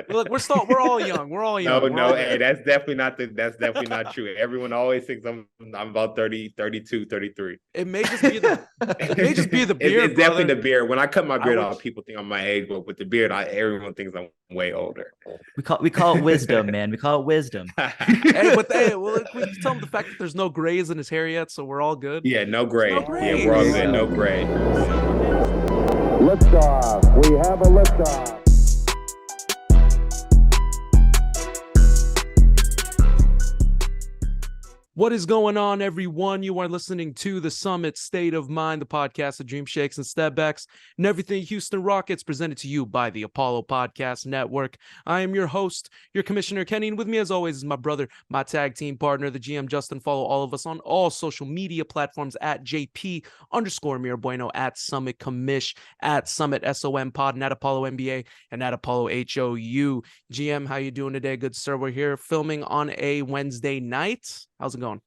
Look, we're all young. We're all No, young. We're all no, hey, there. that's definitely not true. Everyone always thinks I'm about 30, 32, 33. It may just be the it may just be the beard, It's definitely brother. the beard. When I cut my I beard would. off, people think I'm my age, but with the beard, everyone thinks I'm way older. We call it wisdom, man. We call it wisdom. Hey, but hey, well, we can tell him the fact that there's no grays in his hair yet, so we're all good. Yeah, no There's no gray. Yeah, we're all grays. good. No gray. Liftoff. We have a liftoff. What is going on, everyone? You are listening to the Summit State of Mind, the podcast of Dream Shakes and Step Backs and everything Houston Rockets, presented to you by the Apollo Podcast Network. I am your host, your commissioner, Kenny, and with me, as always, is my brother, my tag team partner, the GM, Justin. Follow all of us on all social media platforms at JP_Mirabueno, at Summit Commish, at Summit SOM Pod, and at Apollo NBA, and at Apollo HOU. GM, how you doing today? Good, sir. We're here filming on a Wednesday night. How's it going?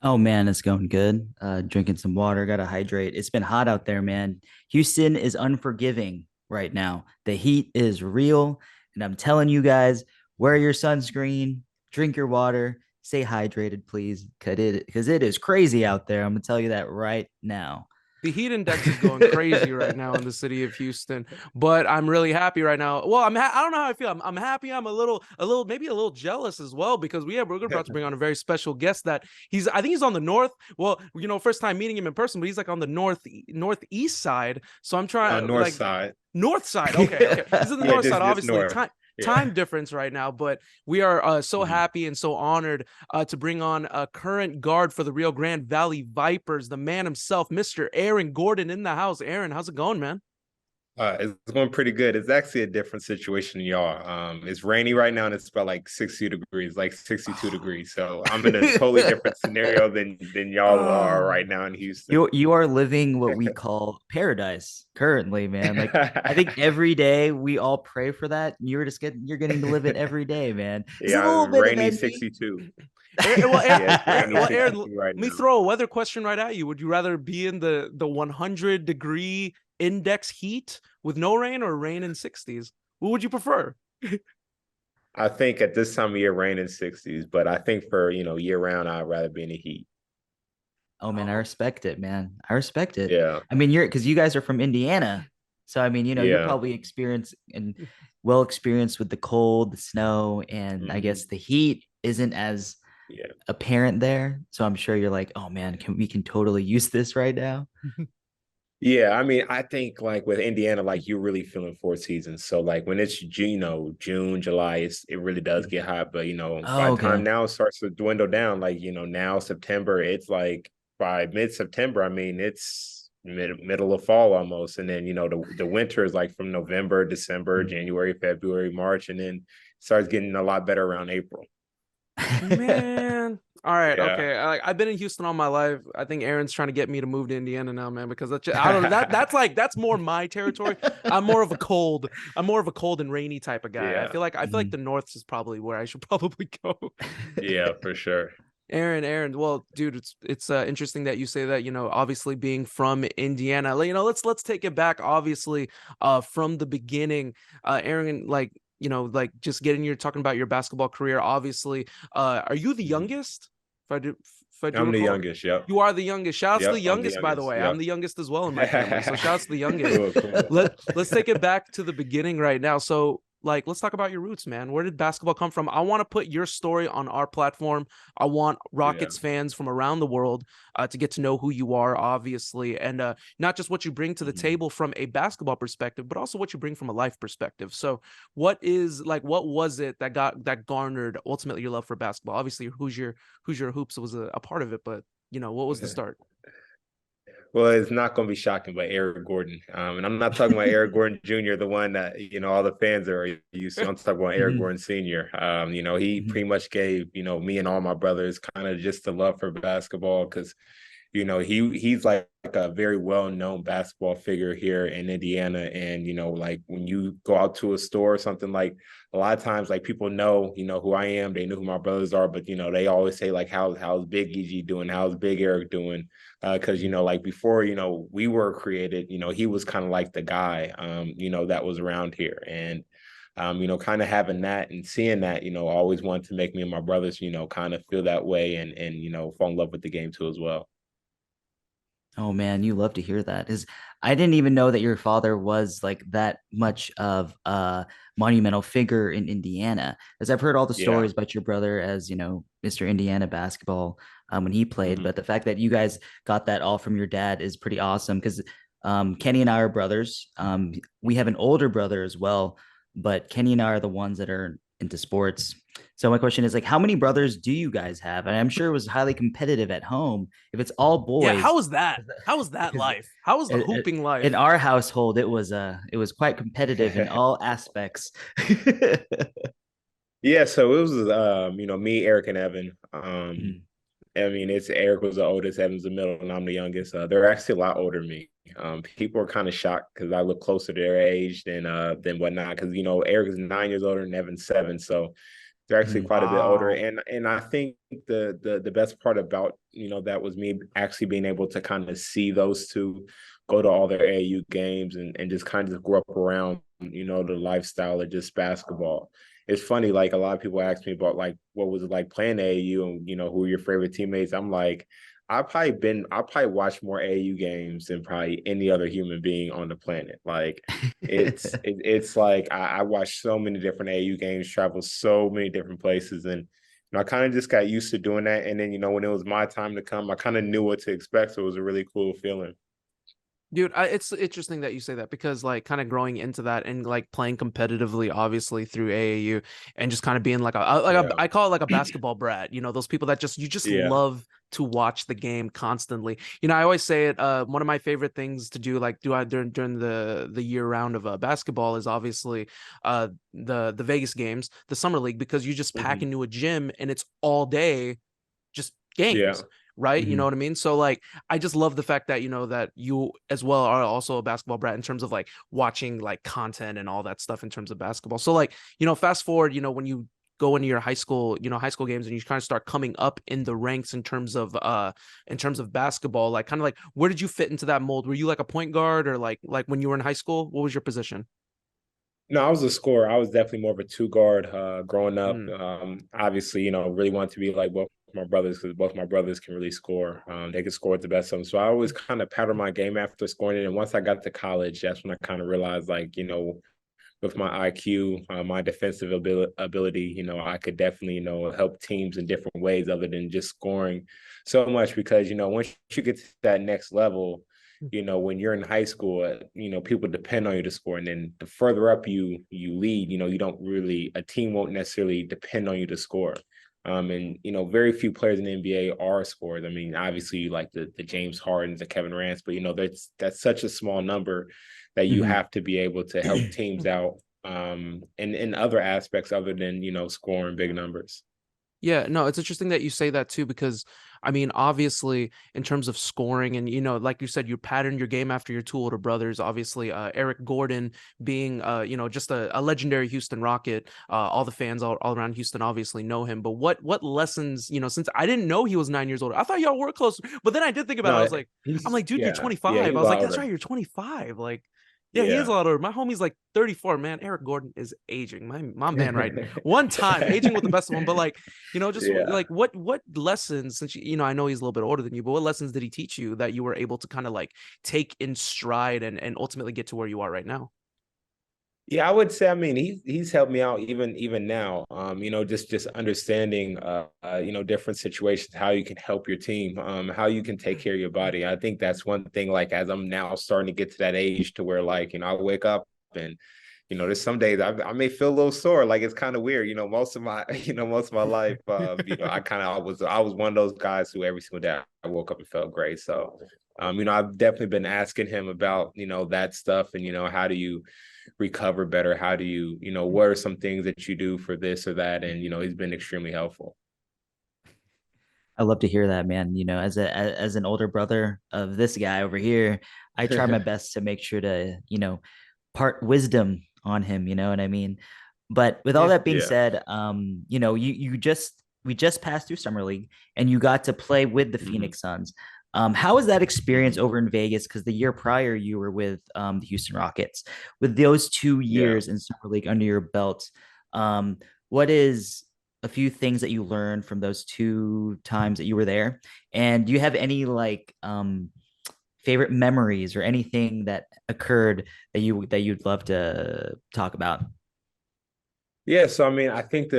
Oh man, it's going good. Drinking some water, gotta hydrate. It's been hot out there, man. Houston is unforgiving right now. The heat is real, and I'm telling you guys, wear your sunscreen, drink your water, stay hydrated, please, because it is crazy out there. I'm gonna tell you that right now. The heat index is going crazy right now in the city of Houston, but I'm really happy right now. Well, I don't know how I feel. I'm happy. I'm a little, maybe a little jealous as well, because we're about to bring on a very special guest that I think he's on the north. Well, first time meeting him in person, but he's like on the northeast side. So I'm trying North side. North side. Okay. He's in the north side, just obviously. north. Time difference right now, but we are so happy and so honored to bring on a current guard for the Rio Grande Valley Vipers, the man himself, Mr. Eron Gordon, in the house. Eron, how's it going, man? It's going pretty good. It's actually a different situation than y'all. It's rainy right now and it's about like 60 degrees, like 62 degrees. So I'm in a totally different scenario than y'all are right now in Houston. You are living what we call paradise currently, man. Like I think every day we all pray for that. You're getting to live it every day, man. It's a little bit rainy of 62. Eron, Right let me now. throw a weather question right at you. Would you rather be in the 100-degree index heat with no rain, or rain in 60s? What would you prefer? I think at this time of year, rain in 60s, but I think for year round, I'd rather be in the heat. Oh man, I respect it, man. I respect it. Yeah. I mean, because you guys are from Indiana, so I mean, you're probably well experienced with the cold, the snow, and I guess the heat isn't as apparent there. So I'm sure you're like, oh man, we can totally use this right now. Yeah, I mean, I think like with Indiana, like you're really feeling four seasons. So like when it's June, July, it really does get hot. But by the time now it starts to dwindle down, like now September, it's like by mid-September, I mean it's middle of fall almost. And then the winter is like from November, December, January, February, March, and then starts getting a lot better around April. Man. All right. Yeah. Okay. I've been in Houston all my life. I think Aaron's trying to get me to move to Indiana now, man, because I don't know. That's more my territory. I'm more of a cold and rainy type of guy. Yeah. I feel like the north is probably where I should probably go. Yeah, for sure. Aaron, well, dude, it's interesting that you say that, obviously being from Indiana. Let's take it back, obviously, from the beginning. Aaron, just talking about your basketball career, obviously. Are you the youngest? I'm the youngest. Yep. You are the youngest. Shout out to the youngest, by the way. Yep. I'm the youngest as well in my family. So shout out to the youngest. Cool. Let's take it back to the beginning right now. So let's talk about your roots, man. Where did basketball come from? I want to put your story on our platform. I want Rockets fans from around the world to get to know who you are, obviously, and not just what you bring to the table from a basketball perspective, but also what you bring from a life perspective. So what was it that garnered ultimately your love for basketball? Obviously, Who's Your Hoops was a part of it, but what was the start? Well, it's not going to be shocking, but Eric Gordon. And I'm not talking about Eric Gordon Jr., the one that, all the fans are used to. I'm talking about Eric Gordon Sr. He pretty much gave, me and all my brothers kind of just the love for basketball because, he's like a very well-known basketball figure here in Indiana. And, like when you go out to a store or something, like a lot of times, like people know, who I am. They know who my brothers are, but, they always say like, how's Big EG doing? How's Big Eric doing? Because, like before, we were created, he was kind of like the guy, that was around here. And kind of having that and seeing that, always wanted to make me and my brothers, kind of feel that way and fall in love with the game too as well. Oh man, you love to hear that. Is I didn't even know that your father was like that much of a monumental figure in Indiana. As I've heard all the Yeah. stories about your brother as, Mr. Indiana basketball when he played, Mm-hmm. but the fact that you guys got that all from your dad is pretty awesome because Kenny and I are brothers. We have an older brother as well, but Kenny and I are the ones that are into sports. So my question is like, how many brothers do you guys have? And I'm sure it was highly competitive at home. If it's all Yeah, boys, how was that? How was that life? How was the hooping life? in our household, it was quite competitive in all aspects. Yeah, so it was me, Eric, and Evan. Mhm. I mean, it's Eric was the oldest, Evan's the middle, and I'm the youngest. They're actually a lot older than me. People are kind of shocked because I look closer to their age than whatnot. Because Eric is 9 years older and Evan's 7, so they're actually quite a bit older. Wow. And I think the best part about that was me actually being able to kind of see those two go to all their AAU games and just kind of grow up around the lifestyle of just basketball. It's funny, like a lot of people ask me about like what was it like playing AAU and who are your favorite teammates. I'm like, I probably watched more AAU games than probably any other human being on the planet. Like it's like I watched so many different AAU games, traveled so many different places, and I kind of just got used to doing that. And then when it was my time to come, I kind of knew what to expect, so it was a really cool feeling. Dude, it's interesting that you say that because like kind of growing into that and like playing competitively, obviously through AAU and just kind of being like I call it like a basketball brat, those people that you just Yeah. love to watch the game constantly. I always say it. One of my favorite things to do, like during the year round of basketball, is obviously the Vegas games, the summer league, because you just pack into a gym and it's all day, just games. Yeah. Right. You know Mhm. what I mean? So like, I just love the fact that, that you as well are also a basketball brat in terms of like watching like content and all that stuff in terms of basketball. So like, fast forward, when you go into your high school games and you kind of start coming up in the ranks in terms of basketball, like kind of like, where did you fit into that mold? Were you like a point guard or like when you were in high school, what was your position? No, I was a scorer. I was definitely more of a two guard growing up. Mm. Obviously, really wanted to be like both my brothers because both my brothers can really score. They can score at the best of them. So I always kind of patterned my game after scoring it. And once I got to college, that's when I kind of realized, like, with my IQ, my defensive ability, I could definitely, help teams in different ways other than just scoring so much because, once you get to that next level, when you're in high school, people depend on you to score. And then the further up you lead, you don't really, a team won't necessarily depend on you to score. And very few players in the NBA are scorers. I mean, obviously, like the James Hardens, the Kevin Durant's, but that's such a small number that you Mhm. have to be able to help teams out in other aspects other than scoring big numbers. Yeah, no, it's interesting that you say that too, because I mean, obviously, in terms of scoring, and like you said, you patterned your game after your two older brothers. Obviously, Eric Gordon being, just a legendary Houston Rocket. All the fans all around Houston obviously know him. But what lessons, since I didn't know he was 9 years older, I thought y'all were closer. But then I did think about it. I No, was like, he's dude, you're yeah, 25. he's I a was lot like, that's right, older. you're 25. Like, yeah, he is a Yeah. lot older. My homie's like 34. Man, Eric Gordon is aging. My man, right? One time, aging with the best of them. But like, just Yeah. like what lessons, since I know he's a little bit older than you, but what lessons did he teach you that you were able to kind of like take in stride and ultimately get to where you are right now? Yeah, I would say, I mean, he's helped me out even now. Just understanding different situations, how you can help your team, how you can take care of your body. I think that's one thing, like as I'm now starting to get to that age to where like, I wake up and there's some days I may feel a little sore. Like it's kind of weird. Most of my, most of my life, I was one of those guys who every single day I woke up and felt great. So, I've definitely been asking him about, that stuff and, how do you recover better? How do you, what are some things that you do for this or that? And, he's been extremely helpful. I love to hear that, man. As an older brother of this guy over here, I try my best to make sure to, part wisdom on him, you know what I mean? But with all Yeah. that being Yeah. said, we just passed through summer league and you got to play with the Mhm. Phoenix Suns. How was that experience over in Vegas? Because the year prior you were with the Houston Rockets. With those 2 years in Summer League under your belt, what is a few things that you learned from those 2 times that you were there? And do you have any like favorite memories or anything that occurred that you'd love to talk about? Yeah, so I mean, I think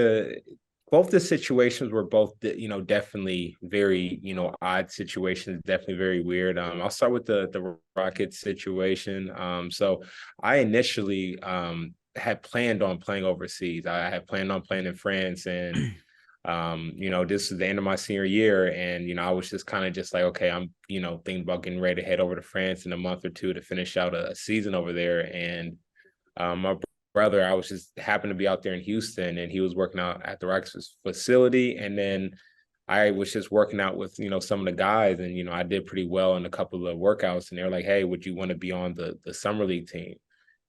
both the situations were both, definitely very, odd situations, definitely very weird. I'll start with the Rockets situation. So I initially had planned on playing overseas. I had planned on playing in France, and this is the end of my senior year, and I was just kind of just like, okay, I'm thinking about getting ready to head over to France in a month or two to finish out a season over there, and my brother, I was just happened to be out there in Houston, and he was working out at the Rockets facility. And then I was just working out with, some of the guys, and, I did pretty well in a couple of workouts, and they're like, hey, would you want to be on the summer league team?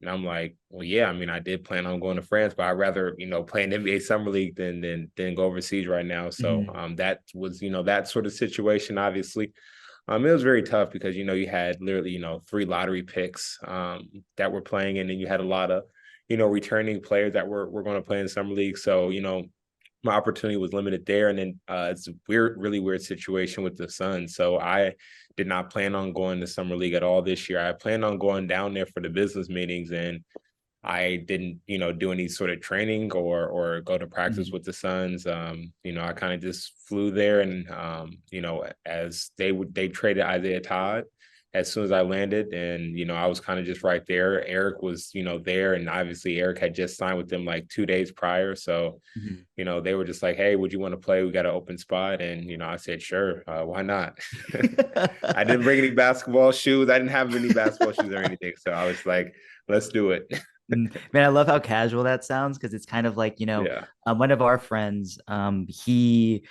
And I'm like, well, yeah, I mean, I did plan on going to France, but I'd rather, play in NBA summer league than go overseas right now. So that was, that sort of situation, obviously. It was very tough because, you had literally, 3 lottery picks that were playing, and then you had a lot of, returning players that were going to play in summer league. So, my opportunity was limited there. And then it's a really weird situation with the Suns. So I did not plan on going to summer league at all this year. I planned on going down there for the business meetings, and I didn't, do any sort of training or go to practice with the Suns. I kind of just flew there, and as they traded Isaiah Todd as soon as I landed, and I was kind of just right there. Eric was, there, and obviously Eric had just signed with them like 2 days prior. So, they were just like, hey, would you want to play? We got an open spot. And, I said, sure, why not? I didn't bring any basketball shoes. I didn't have any basketball shoes or anything. So I was like, let's do it. Man, I love how casual that sounds, because it's kind of like, one of our friends, he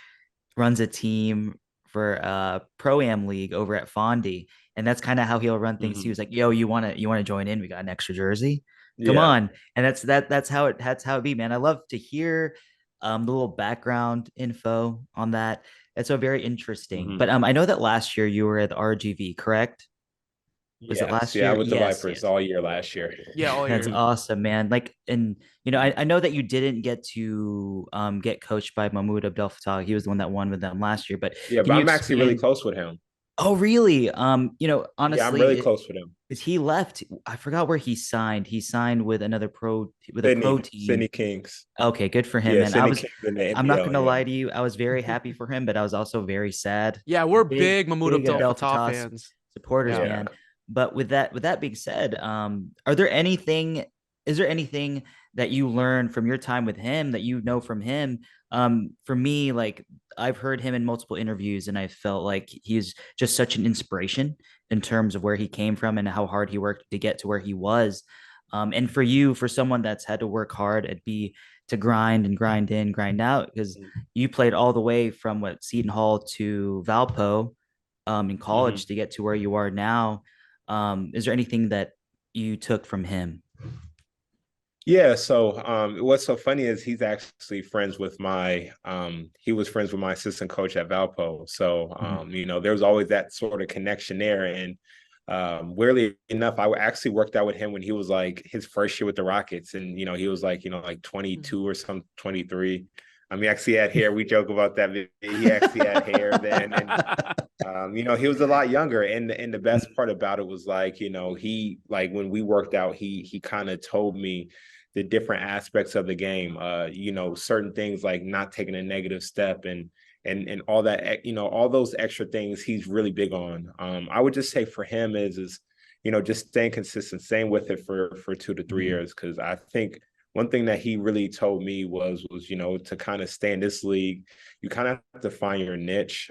runs a team for Pro-Am League over at Fondy, and that's kind of how he'll run things. He was like, yo, you want to join in? We got an extra jersey. Come on. And that's how it be, man. I love to hear the little background info on that. It's so very interesting. But I know that last year you were at the RGV, correct? Was it last year? Yeah, with the Vipers all year last year. Yeah, all year. That's awesome, man. Like, and I know that you didn't get to get coached by Mahmoud Abdel Fattah. He was the one that won with them last year. But yeah, but I'm actually really close with him. Oh, really? Honestly, yeah, I'm really close with him. Is he left? I forgot where he signed. He signed with a pro team. Sydney Kings. Okay, good for him. Yeah, and I'm not gonna lie to you. I was very happy for him, but I was also very sad. Yeah, we're big Mahmoud Abdel Fattah fans, supporters, man. But with that being said, is there anything that you learned from your time with him that from him? For me, like, I've heard him in multiple interviews, and I felt like he's just such an inspiration in terms of where he came from and how hard he worked to get to where he was. And for someone that's had to work hard, it'd be to grind and grind in, grind out, because you played all the way from Seton Hall to Valpo in college to get to where you are now. Is there anything that you took from him? Yeah, so what's so funny is he's actually friends with he was friends with my assistant coach at Valpo. So, there was always that sort of connection there. And weirdly enough, I actually worked out with him when he was like his first year with the Rockets. And, he was like, like 22 or some 23. He actually had hair. We joke about that. He actually had hair then. And, he was a lot younger. And the best part about it was like, he, like, when we worked out, he kind of told me the different aspects of the game, certain things like not taking a negative step and all that, all those extra things he's really big on. I would just say for him is just staying consistent, staying with it for 2 to 3 years. Cause I think one thing that he really told me was, to kind of stay in this league, you kind of have to find your niche.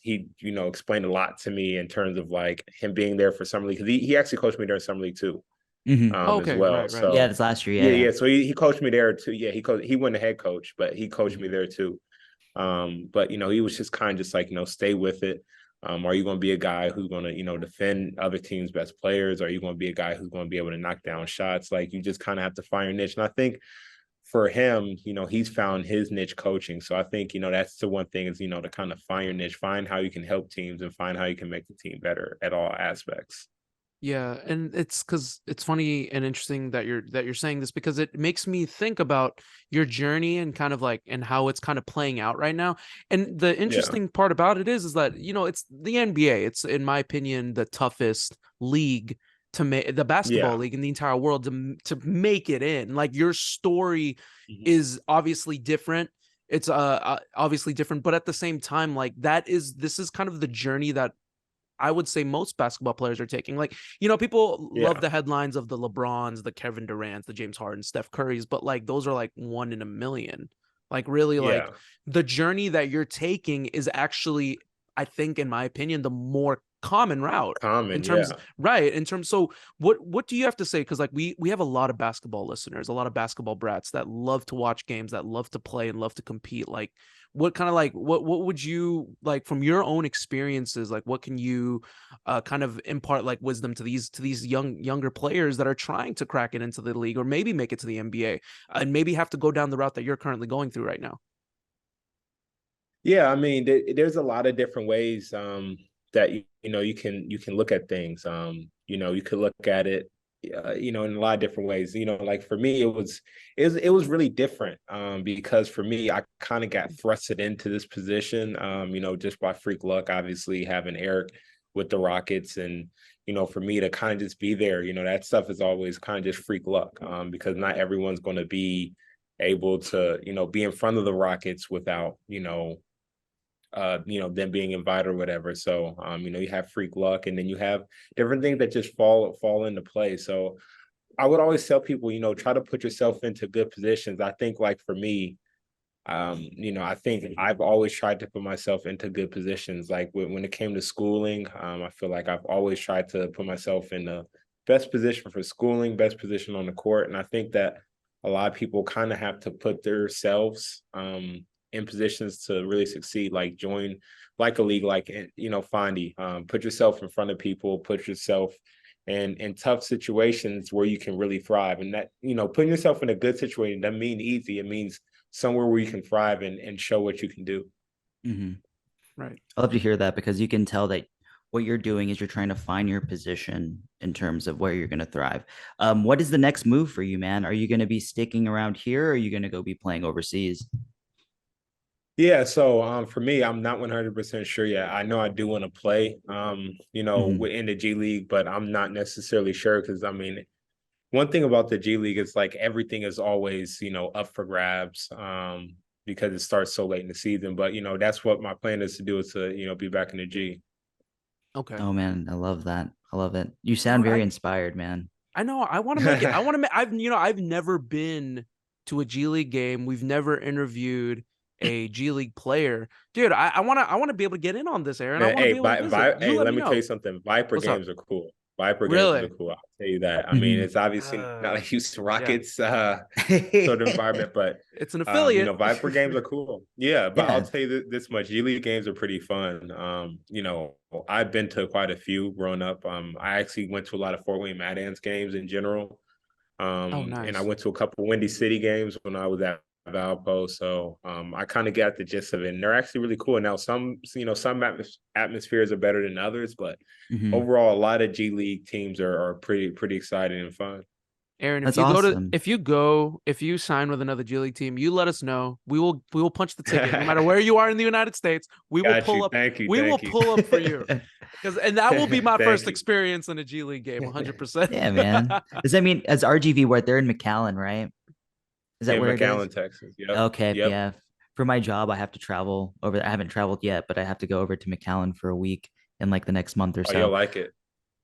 He, explained a lot to me in terms of like him being there for summer league. Cause he actually coached me during summer league too. Okay, as well. Right. So yeah, this last year. Yeah. So he coached me there too. Yeah, he wasn't a head coach, but he coached me there too. But he was just kind of just like, stay with it. Are you going to be a guy who's going to, defend other teams' best players? Are you going to be a guy who's going to be able to knock down shots? Like, you just kind of have to find your niche. And I think for him, he's found his niche coaching. So I think, that's the one thing is, to kind of find your niche, find how you can help teams and find how you can make the team better at all aspects. Yeah, and it's because it's funny and interesting that you're saying this, because it makes me think about your journey and kind of like and how it's kind of playing out right now. And the interesting part about it is that it's the NBA. It's, in my opinion, the toughest league to make, the basketball league in the entire world to make it in. Like, your story is obviously different. It's obviously different, but at the same time, like, this is kind of the journey that I would say most basketball players are taking. Like, people love the headlines of the LeBrons, the Kevin Durant's, the James Harden, Steph Curry's, but like, those are like one in a million. Like, really, like, the journey that you're taking is actually, I think, in my opinion, the more common route in terms, right? In terms, so what do you have to say? Because like, we have a lot of basketball listeners, a lot of basketball brats that love to watch games, that love to play and love to compete. Like, what kind of like what would you like from your own experiences, like what can you kind of impart like wisdom to these younger players that are trying to crack it into the league, or maybe make it to the NBA, and maybe have to go down the route that you're currently going through right now? Yeah, I mean, there's a lot of different ways that you can look at things. You could look at it in a lot of different ways. Like for me, it was really different because for me, I kind of got thrusted into this position, just by freak luck, obviously having Eric with the Rockets, and for me to kind of just be there, that stuff is always kind of just freak luck, because not everyone's going to be able to be in front of the Rockets without them being invited or whatever. So, you have freak luck, and then you have different things that just fall into play. So I would always tell people, try to put yourself into good positions. I think like for me, I think I've always tried to put myself into good positions. Like when it came to schooling, I feel like I've always tried to put myself in the best position for schooling, best position on the court. And I think that a lot of people kind of have to put themselves in positions to really succeed, like join like a league, like, Fondy, put yourself in front of people, put yourself in tough situations where you can really thrive. And that, putting yourself in a good situation doesn't mean easy. It means somewhere where you can thrive and show what you can do. Right. I love to hear that, because you can tell that what you're doing is you're trying to find your position in terms of where you're going to thrive. What is the next move for you, man? Are you going to be sticking around here, or are you going to go be playing overseas? Yeah, so for me, I'm not 100% sure yet. I know I do want to play, in the G League, but I'm not necessarily sure because I mean, one thing about the G League is like everything is always, up for grabs, because it starts so late in the season. But that's what my plan is to do, is to, be back in the G. Okay. Oh man, I love that. I love it. You sound very inspired, man. I know. I want to make it. I want to make. I've never been to a G League game. We've never interviewed a G League player, dude. I want to be able to get in on this, Aaron. I want to Hey, be able to visit. You let let me me tell know. you something. Viper What's up? games are cool. Viper games are Really? cool. I'll tell you that. I mean, it's obviously not a Houston Rockets sort of environment, but it's an affiliate. Viper games are cool. Yeah, but I'll Yeah. tell you this much: G League games are pretty fun. I've been to quite a few growing up. I actually went to a lot of Fort Wayne Mad Ants games in general. Oh, And I nice. went to a couple Windy City games when I was at Valpo. So I kind of got the gist of it. And they're actually really cool. Now, some atmospheres are better than others, but Mhm. overall, a lot of G League teams are pretty exciting and fun. Aaron, That's awesome. if you sign with another G League team, you let us know. We will punch the ticket. No matter where you are in the United States, we will Got pull you. up. Thank you. We will Thank you. pull up for you. And that will be my Thank first you. experience in a G League game, 100%. Yeah, man. Does that mean as RGV, where they're in McAllen, right? Is that In where it is? McAllen, Texas. Yep. Okay, Yep. yeah. For my job, I have to travel over. I haven't traveled yet, but I have to go over to McAllen for a week in like the next month or Oh, you'll so. like it.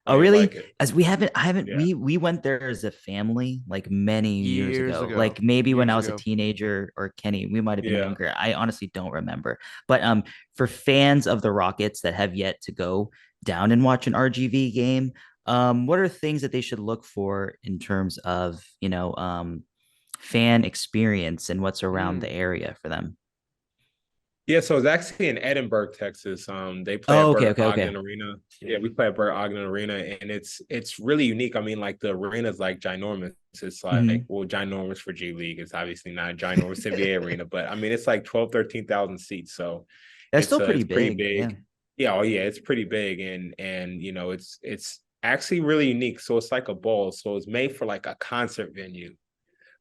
Oh, Oh, you'll really? like it. As I haven't, Yeah. we went there as a family like many years Years ago. ago. Like maybe when I Years was a ago. teenager, or Kenny, we might have been Yeah. younger. I honestly don't remember. But for fans of the Rockets that have yet to go down and watch an RGV game, what are things that they should look for in terms of, fan experience and what's around Mm. the area for them? Yeah, so it's actually in Edinburgh, Texas. They play Oh, at okay, Bert okay, okay. Ogden Arena. Yeah, we play at Bert Ogden Arena, and it's really unique. I mean, like the arena is like ginormous. It's like, Hmm. well, ginormous for G League. It's obviously not a ginormous NBA arena, but I mean, it's like 12, 13,000 seats. So That's still pretty it's pretty big. Yeah. big. Yeah, oh yeah, it's pretty big, and it's actually really unique. So it's like a bowl. So it's made for like a concert venue,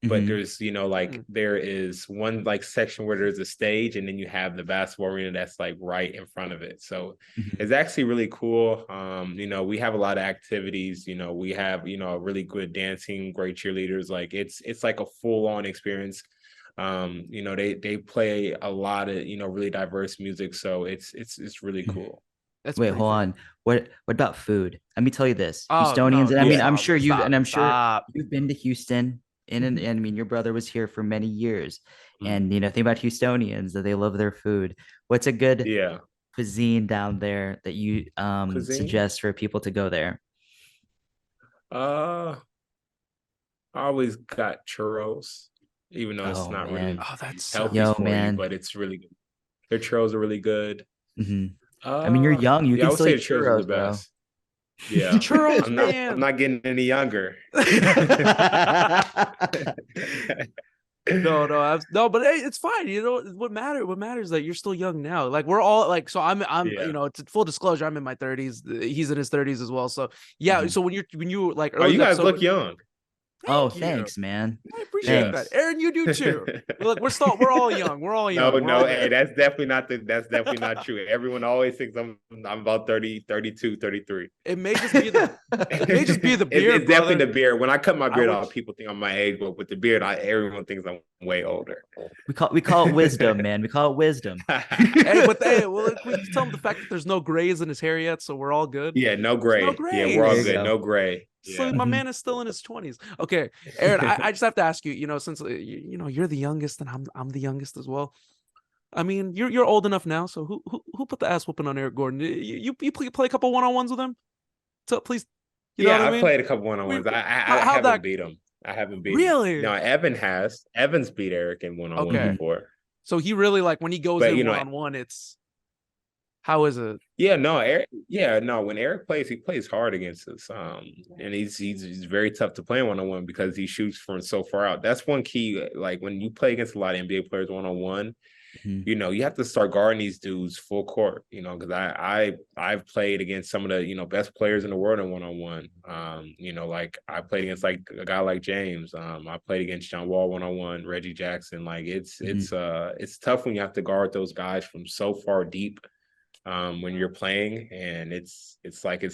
but Hmm. there's like there is one like section where there's a stage, and then you have the basketball arena that's like right in front of it. So Hmm. it's actually really cool. We have a lot of activities. We have a really good dancing, great cheerleaders. Like it's like a full-on experience. They play a lot of really diverse music, so it's really cool. That's Wait, pretty hold fun. on. What about food? Let me tell you this. Oh Houstonians, no, and I no, mean, Yeah. I'm stop, sure stop, I'm sure stop. you've been to Houston, and I mean, your brother was here for many years. Mm. And think about Houstonians that they love their food. What's a good Yeah. cuisine down there that you Cuisine. suggest for people to go there? Uh, I always got churros, even though it's Oh not really man. Oh, that healthy Yo, sounds. for you, man. but it's really good. Their churros are really good. Hmm. I mean, you're young. You Yeah, I can would still say eat the churros are the churros, bro. best. Yeah. Churros, I'm man. not getting any younger. No, no, but hey, it's fine. What matters is that you're still young now. Like we're all like, so I'm, Yeah. it's full disclosure. I'm in my 30s. He's in his 30s as well. So yeah. Mhm. So when you like Oh, early in you the guys episode, look young. Oh, thank you. thanks, man. I appreciate that. Thanks. Yes. Aaron, you do too. Look, we're all young. We're all No, young. We're no, all hey, good. that's definitely not true. Everyone always thinks I'm about 30, 32, 33. It may just be the it may just be the beard, It's definitely brother. the beard. When I cut my I beard would. off, people think I'm my age, but with the beard, everyone thinks I'm way older. We call it wisdom, man. We call it wisdom. Hey, but hey, well, we can tell him the fact that there's no grays in his hair yet, so we're all good. Yeah, no There's no gray. Yeah, we're There all you grays. good. go. No gray. So Yeah. my Mhm. man is still in his 20s. Okay, Aaron, I just have to ask you, since you're the youngest and I'm the youngest as well. I mean, you're old enough now, so who put the ass whooping on Eric Gordon? You play a couple one-on-ones with him? So please, you know what Yeah, I I mean? played a couple We one-on-ones. I how haven't that beat him. I haven't beat him. really? No, Evans beat Eric in one-on-one Okay. Mhm. before. So he really like when he goes But in one-on-one, it's how is it? yeah, no, Eric. Yeah, no. When Eric plays, he plays hard against us. And he's very tough to play one-on-one because he shoots from so far out. That's one key. Like when you play against a lot of NBA players one-on-one, Mhm. you have to start guarding these dudes full court. Because I've played against some of the best players in the world in one-on-one. Like I played against like a guy like James. I played against John Wall one-on-one, Reggie Jackson. Like Mhm. it's tough when you have to guard those guys from so far deep when you're playing, and it's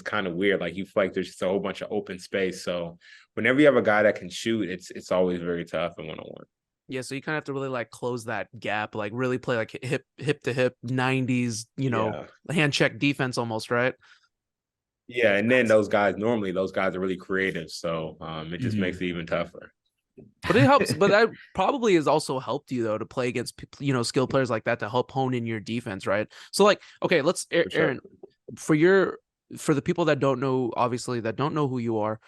kind of weird. Like you feel like there's just a whole bunch of open space. So whenever you have a guy that can shoot, it's always very tough in one-on-one. Yeah, so you kind of have to really like close that gap, like really play like hip to hip 90s, Yeah. hand check defense almost, right? Yeah, and then those guys are really creative, so it just Mhm. makes it even tougher. But it helps. But that probably has also helped you though to play against skilled players like that to help hone in your defense, right? So like, okay, let's For sure. Aaron, for the people that don't know, obviously that don't know who you are,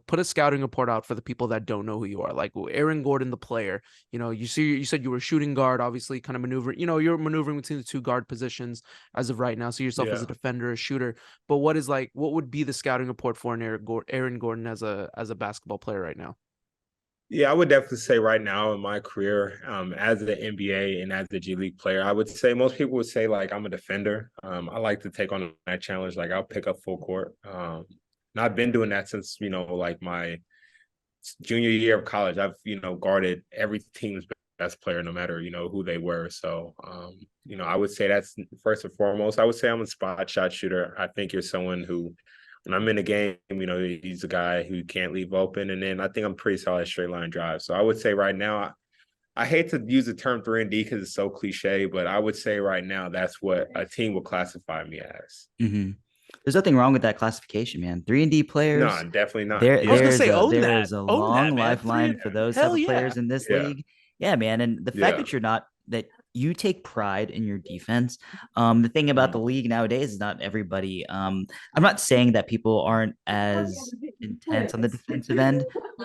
put a scouting report out for the people that don't know who you are. Like Aaron Gordon, the player. You said you were shooting guard, obviously, kind of maneuvering. You're maneuvering between the two guard positions as of right now. See yourself as a Yeah. defender, a shooter. But what would be the scouting report for an Aaron Gordon as a basketball player right now? Yeah, I would definitely say right now in my career, as the NBA and as the G League player, I would say most people would say like I'm a defender. I like to take on that challenge. Like I'll pick up full court. And I've been doing that since like my junior year of college. I've guarded every team's best player, no matter who they were. So I would say that's first and foremost. I would say I'm a spot shot shooter. I think you're someone who, when I'm in the game, he's a guy who can't leave open. And then I think I'm pretty solid straight line drive. So I would say right now, I hate to use the term 3-and-D because it's so cliche, but I would say right now that's what a team will classify me as. Mhm. There's nothing wrong with that classification, man. 3-and-D No, players, definitely not. there I was Yeah. gonna say there is a own that, long man. lifeline for those type Hell of yeah. players in this Yeah. league. Yeah, man. And the fact Yeah. that you take pride in your defense. The thing about the league nowadays is not everybody. I'm not saying that people aren't as intense on the defensive end,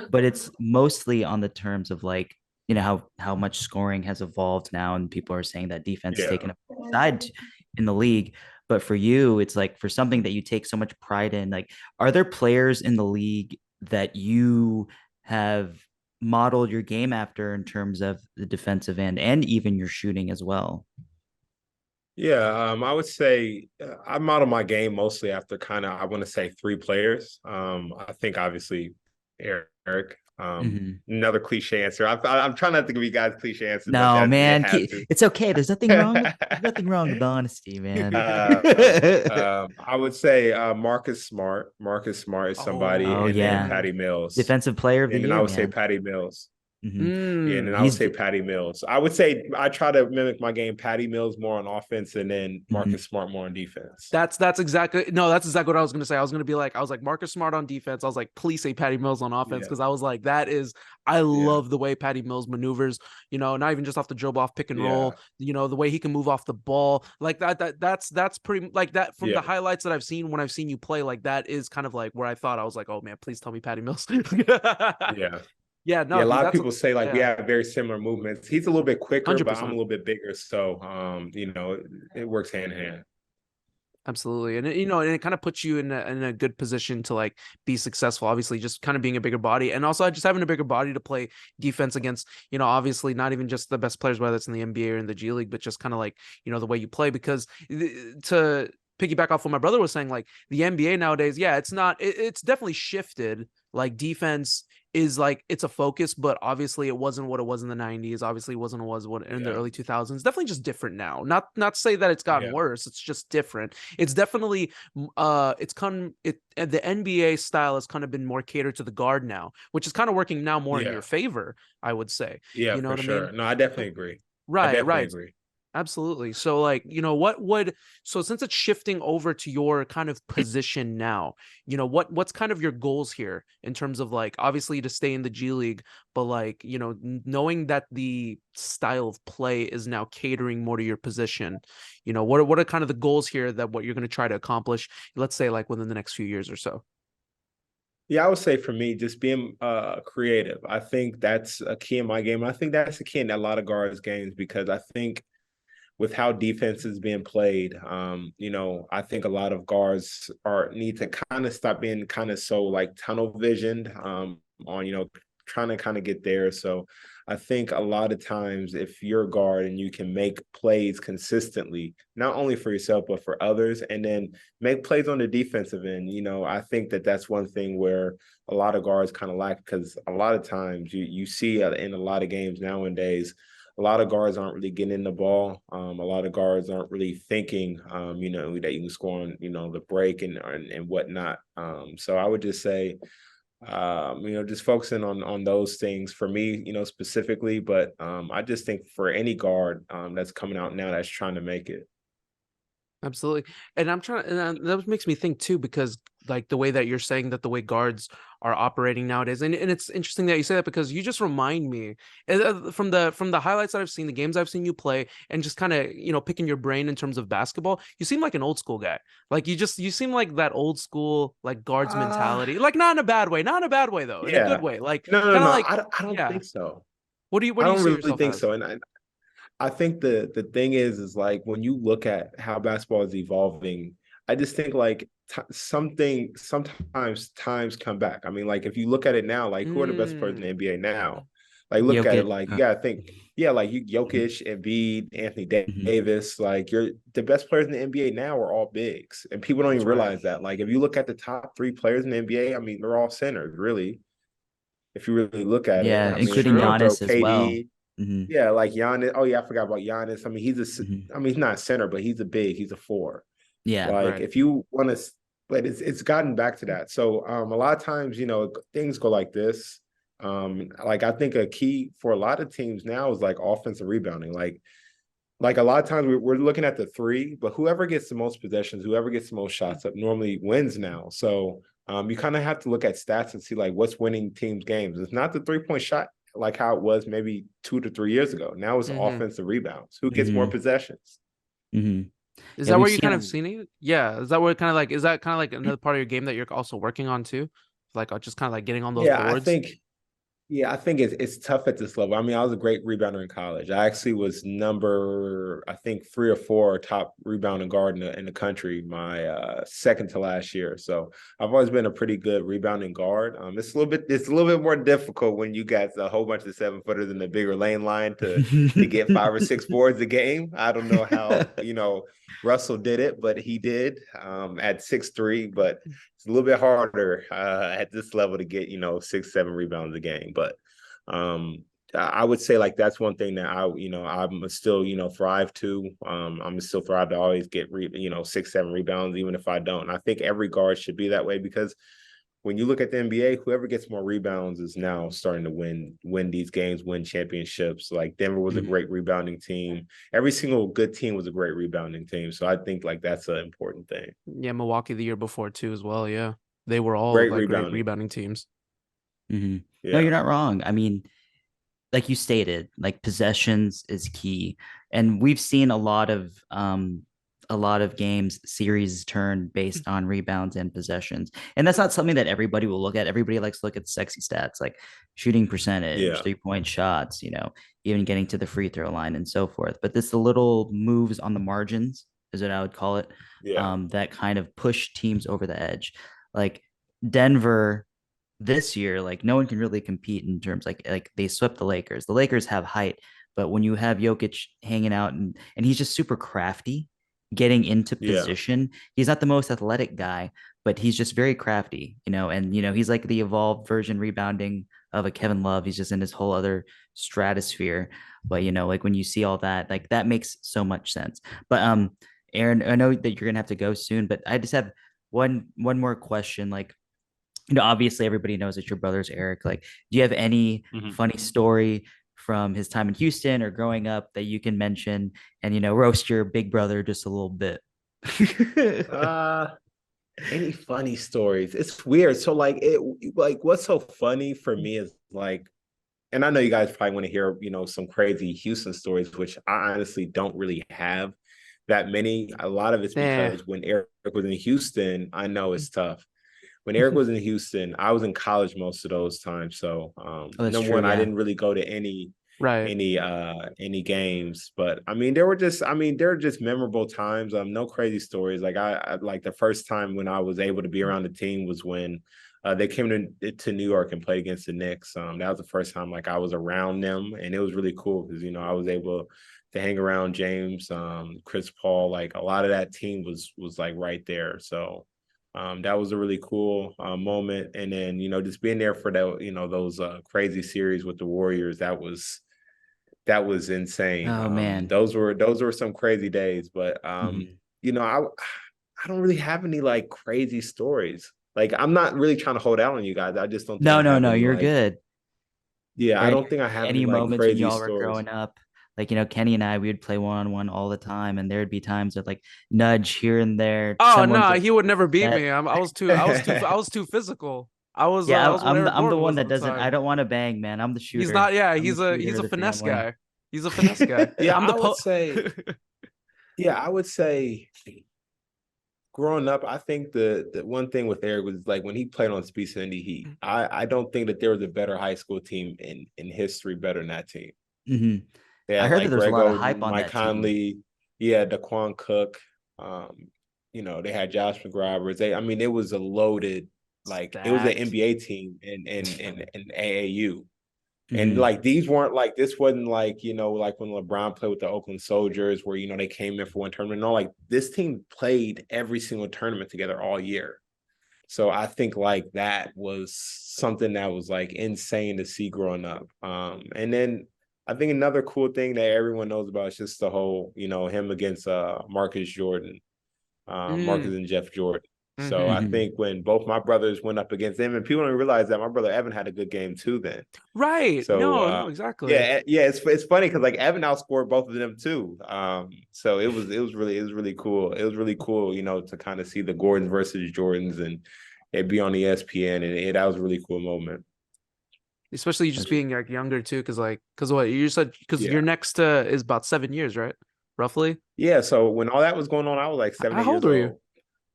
but it's mostly on the terms of like you know how much scoring has evolved now, and people are saying that defense is Yeah. taking a side in the league. But for you, it's like for something that you take so much pride in, like, are there players in the league that you have modeled your game after in terms of the defensive end and even your shooting as well? Yeah, I would say I model my game mostly after kind of, I want to say, three players. I think obviously Eric. Mhm. Another cliche answer. I'm trying not to give you guys cliche answers, but No, that it man, has to. it's okay. There's nothing wrong with honesty, man. I would say Marcus Smart. Marcus Smart is somebody, Oh and then yeah, Patty Mills, defensive player of the and then I year, would say man. Patty Mills. Mhm. Yeah, and then I would He's say Patty Mills. I would say I try to mimic my game. Patty Mills more on offense, and then Mhm. Marcus Smart more on defense. That's exactly what I was gonna say. I was gonna be like, I was like Marcus Smart on defense. I was like, please say Patty Mills on offense, Yeah, because I was like, I yeah, love the way Patty Mills maneuvers. Not even just off the dribble, off pick and yeah, roll. The way he can move off the ball, like that's pretty like that from yeah, the highlights that I've seen when I've seen you play. Like that is kind of like where I thought I was like, oh man, please tell me Patty Mills. yeah. Yeah, Yeah, no, a dude, lot of that's people say like we yeah, have very similar movements. He's a little bit quicker, but I'm a 100%. little bit bigger, so it works hand in hand. Absolutely. And it kind of puts you in a good position to like be successful, obviously, just kind of being a bigger body, and also just having a bigger body to play defense against, obviously not even just the best players, whether it's in the NBA or in the G League, but just kind of like, the way you play. Because to piggyback off what my brother was saying, like the NBA nowadays, yeah, it's definitely shifted. Like defense is like it's a focus, but obviously it wasn't what it was in the 90s. Obviously it wasn't what in the Yeah, early 2000s. Definitely just different now. Not to say that it's gotten yeah, worse. It's just different. It's definitely the NBA style has kind of been more catered to the guard now, which is kind of working now more in yeah, your favor, I would say. yeah, You know for what I mean? sure. No, I definitely agree. I Right, definitely right. agree. Absolutely. So like, what would so since it's shifting over to your kind of position now, what's kind of your goals here in terms of like obviously to stay in the G League, but like, knowing that the style of play is now catering more to your position, what are kind of the goals here that what you're going to try to accomplish, let's say like within the next few years or so? Yeah, I would say for me, just being creative. I think that's a key in my game. I think that's a key in a lot of guards' games because I think with how defense is being played, I think a lot of guards need to kind of stop being kind of so like tunnel visioned on trying to kind of get there. So I think a lot of times if you're a guard and you can make plays consistently, not only for yourself but for others, and then make plays on the defensive end, I think that's one thing where a lot of guards kind of lack because a lot of times you see in a lot of games nowadays a lot of guards aren't really getting in the ball. A lot of guards aren't really thinking, that you can score on, the break and whatnot. So I would just say, just focusing on those things for me, specifically. But I just think for any guard that's coming out now that's trying to make it. Absolutely. And I'm trying, and that makes me think too, because like the way that you're saying that the way guards are operating nowadays, and it's interesting that you say that because you just remind me from the highlights that I've seen, the games I've seen you play, and just kind of picking your brain in terms of basketball. You seem like an old school guy. Like you seem like that old school like guards Uh, mentality. Like not in a bad way, not in a bad way though, in a good yeah. way. Like No, no, kind of no. like I don't yeah. think so. What I do you don't see really yourself think as? so. And I think the thing is like when you look at how basketball is evolving, I just think like sometimes times come back. I mean, like if you look at it now, like who are the best players in the Mm, NBA now? Like look at it Jokic. like you gotta think, yeah, like you Mhm. Jokic, Embiid, Anthony Mhm. Davis, like you're the best players in the NBA now are all bigs, and people don't that's even right. realize that. Like if you look at the top three players in the NBA, I mean, they're all centers, really. If you really look at it, Yeah, I That's mean, if including you want to true. throw Giannis as well. KD, Mhm. yeah, like Giannis. Oh yeah, I forgot about Giannis. I mean, Mhm. I mean, he's not a center, but he's a big. He's a four. Yeah. Like Right. if you want to, but it's gotten back to that. So a lot of times, things go like this. Like I think a key for a lot of teams now is like offensive rebounding. Like a lot of times we're looking at the three, but whoever gets the most possessions, whoever gets the most shots up normally wins now. So you kind of have to look at stats and see like what's winning teams games. It's not the 3-point shot like how it was maybe 2 to 3 years ago. Now it's Hmm. offensive rebounds. Who gets more Mhm. possessions? Mhm. Is Yeah, that we've where you seen kind of seen it? Yeah. Is that where kind of like, is that kind of like another part of your game that you're also working on too? Like just kind of like getting on those Yeah, I boards? think Yeah, I think it's tough at this level. I mean, I was a great rebounder in college. I actually was number, I think, 3 or 4 top rebounding guard in the country my second to last year. So I've always been a pretty good rebounding guard. It's a little bit more difficult when you got a whole bunch of 7-footers in the bigger lane line to get 5 or 6 boards a game. I don't know how Russell did it, but he did at 6'3". But it's a little bit harder at this level to get 6, 7 rebounds a game. But I would say like that's one thing that I'm still thrive to. I'm still thrive to always get 6, 7 rebounds even if I don't. And I think every guard should be that way, because when you look at the NBA, whoever gets more rebounds is now starting to win these games, win championships. Like Denver was a great rebounding team. Every single good team was a great rebounding team. So I think like that's an important thing. Yeah, Milwaukee the year before too as well. Yeah, they were all Great like great rebounding. rebounding teams. No, Yeah. you're not wrong. I mean, like you stated, like possessions is key. And we've seen a lot of games series turn based on rebounds and possessions. And that's not something that everybody will look at. Everybody likes to look at the sexy stats like shooting percentage, Yeah. 3-point shots, even getting to the free throw line and so forth. But this the little moves on the margins is what I would call it. Yeah. That kind of push teams over the edge. Like Denver this year, like no one can really compete in terms like they swept the Lakers. The Lakers have height, but when you have Jokic hanging out and he's just super crafty, getting into Yeah. position. He's not the most athletic guy, but he's just very crafty, and he's like the evolved version rebounding of a Kevin Love. He's just in this whole other stratosphere. But like when you see all that, like that makes so much sense. But Aaron, I know that you're gonna have to go soon, but I just have one more question. Like, obviously everybody knows that your brother's Eric. Like, do you have any funny story from his time in Houston or growing up that you can mention and, roast your big brother just a little bit? Any funny stories? It's weird. So like what's so funny for me is like, and I know you guys probably want to hear, some crazy Houston stories, which I honestly don't really have that many. A lot of it's because when Eric was in Houston, I know it's tough. When Eric was in Houston, I was in college most of those times. So number one, I didn't really go to any games, but I mean, there were just memorable times. No crazy stories. Like I like the first time when I was able to be around the team was when they came to New York and played against the Knicks. That was the first time like I was around them, and it was really cool because I was able to hang around James, Chris Paul. Like a lot of that team was like right there. So that was a really cool moment. And then just being there for that those crazy series with the Warriors, that was insane. Oh man, those were some crazy days. But I don't really have any like crazy stories. Like I'm not really trying to hold out on you guys. I just don't think no, you're good. Yeah, I don't think I have any like moments crazy when y'all stories. were growing up. Like, Kenny and I, we would play one-on-one all the time, and there'd be times that like nudge here and there. Oh no, he would never beat me. I was too physical. I'm the one that doesn't. I don't want to bang, man. I'm the shooter. He's not. Yeah, he's a finesse guy. He's a finesse guy. Yeah, I would say. Growing up, I think the one thing with Eric was like when he played on Speed City Heat. I don't think that there was a better high school team in history better than that team. Mm-hmm. I heard that there was a lot of hype on Mike that Conley, team. Yeah, Daquan Cook. They had Josh McGravers. It was a loaded, like it was an NBA team in AAU. And like these weren't like this wasn't like like when LeBron played with the Oakland Soldiers where they came in for one tournament. No, like this team played every single tournament together all year. So I think like that was something that was like insane to see growing up. And then I think another cool thing that everyone knows about is just the whole him against Marcus Jordan, Marcus and Jeff Jordan. So I think when both my brothers went up against them, and people don't realize that my brother Evan had a good game too then. Right. So no, exactly. Yeah, it's funny because like Evan outscored both of them too. So it was really cool. It was really cool, to kind of see the Gordons versus Jordans and it be on ESPN, and that was a really cool moment. Especially just being like younger too, because what you said, because your next is about 7 years, right? Roughly. Yeah. So when all that was going on, I was like 7 years old. How old were you?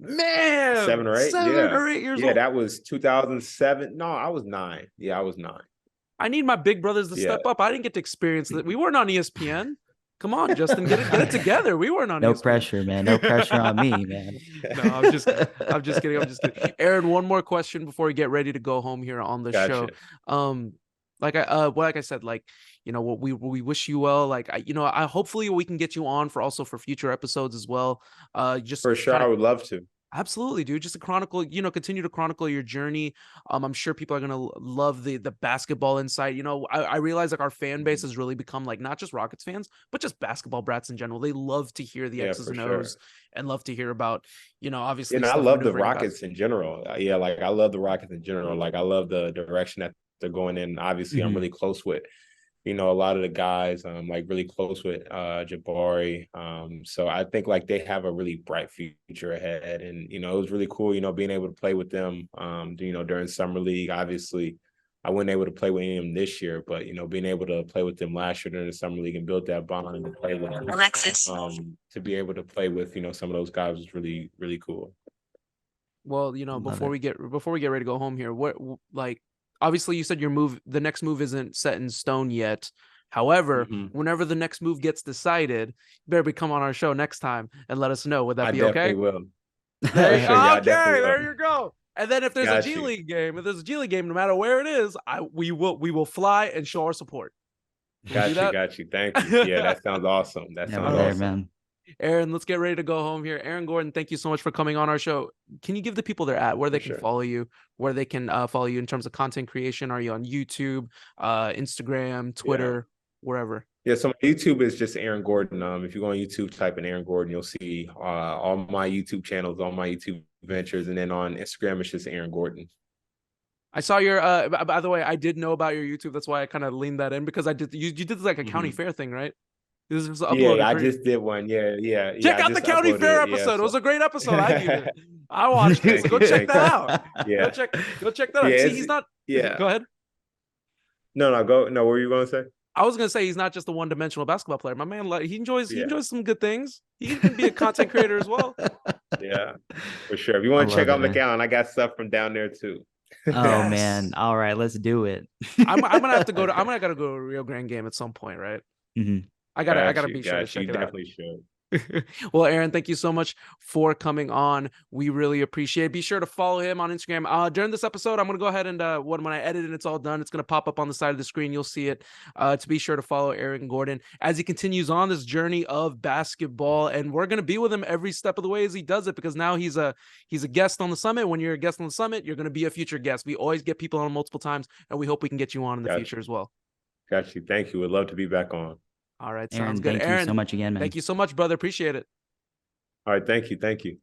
Man, 7 or 8. 7 or 8 years old. Yeah, that was 2007. No, I was 9. Yeah, I was 9. I need my big brothers to step up. I didn't get to experience that. We weren't on ESPN. Come on, Justin, get it together. We weren't on No ESPN. pressure, man. No pressure on me, man. No, I'm just kidding. Aaron, one more question before we get ready to go home here on the show. Like I said, like, you know, what we wish you well. Like, I hopefully we can get you on for future episodes as well. Just for sure, I would love to. Absolutely, dude. Just to chronicle, continue to chronicle your journey. I'm sure people are gonna love the basketball insight. I realize like our fan base has really become like not just Rockets fans, but just basketball brats in general. They love to hear the X's and O's and love to hear about, obviously. And I love the Rockets in general. Yeah, like I love the Rockets in general. Like I love the direction that they're going in. Obviously, I'm really close with a lot of the guys, like really close with Jabari. So I think like they have a really bright future ahead. And, it was really cool, being able to play with them, during summer league. Obviously, I wasn't able to play with them this year, but, being able to play with them last year during the summer league and build that bond and play with them, to be able to play with, some of those guys was really, really cool. Well, before we get ready to go home here, what, like, obviously, you said the next move isn't set in stone yet. However, whenever the next move gets decided, you better come on our show next time and let us know. Would that be okay? I definitely will. There you go. And then if there's a G League game, no matter where it is, we will fly and show our support. Got you. Thank you. Yeah, that sounds awesome. That sounds awesome. Man. Aaron, let's get ready to go home here. Aaron Gordon, thank you so much for coming on our show. Can you give the people where they can follow you, where they can follow you in terms of content creation? Are you on YouTube, Instagram, Twitter, wherever? Yeah, so my YouTube is just Aaron Gordon. If you go on YouTube, type in Aaron Gordon, you'll see all my YouTube channels, all my YouTube ventures. And then on Instagram, it's just Aaron Gordon. I saw your, by the way, I did know about your YouTube. That's why I kind of leaned that in, because you did like a county fair thing, right? I just did one. Yeah. Check out the county fair episode. It was a great episode. I watched it. So go check that out. Yeah. Go check that out. See, he's not. Yeah. Go ahead. No, go. No, what were you going to say? I was going to say he's not just a one-dimensional basketball player. My man, like, he enjoys some good things. He can be a content creator as well. Yeah, for sure. If you want to check out McAllen, I got stuff from down there too. Oh man! All right, let's do it. I'm gonna have to go to. I'm gonna gotta go to a Rio Grande game at some point, right? I gotta be sure to check it out. You definitely should. Well, Aaron, thank you so much for coming on. We really appreciate it. Be sure to follow him on Instagram. During this episode, I'm going to go ahead and when I edit and it's all done, it's going to pop up on the side of the screen. You'll see it. To be sure to follow Aaron Gordon as he continues on this journey of basketball. And we're going to be with him every step of the way as he does it, because now he's a guest on the summit. When you're a guest on the summit, you're going to be a future guest. We always get people on multiple times, and we hope we can get you on in the future as well. Got you. Thank you. Would love to be back on. All right. Aaron, sounds good. Thank you so much again, man. Thank you so much, brother. Appreciate it. All right. Thank you.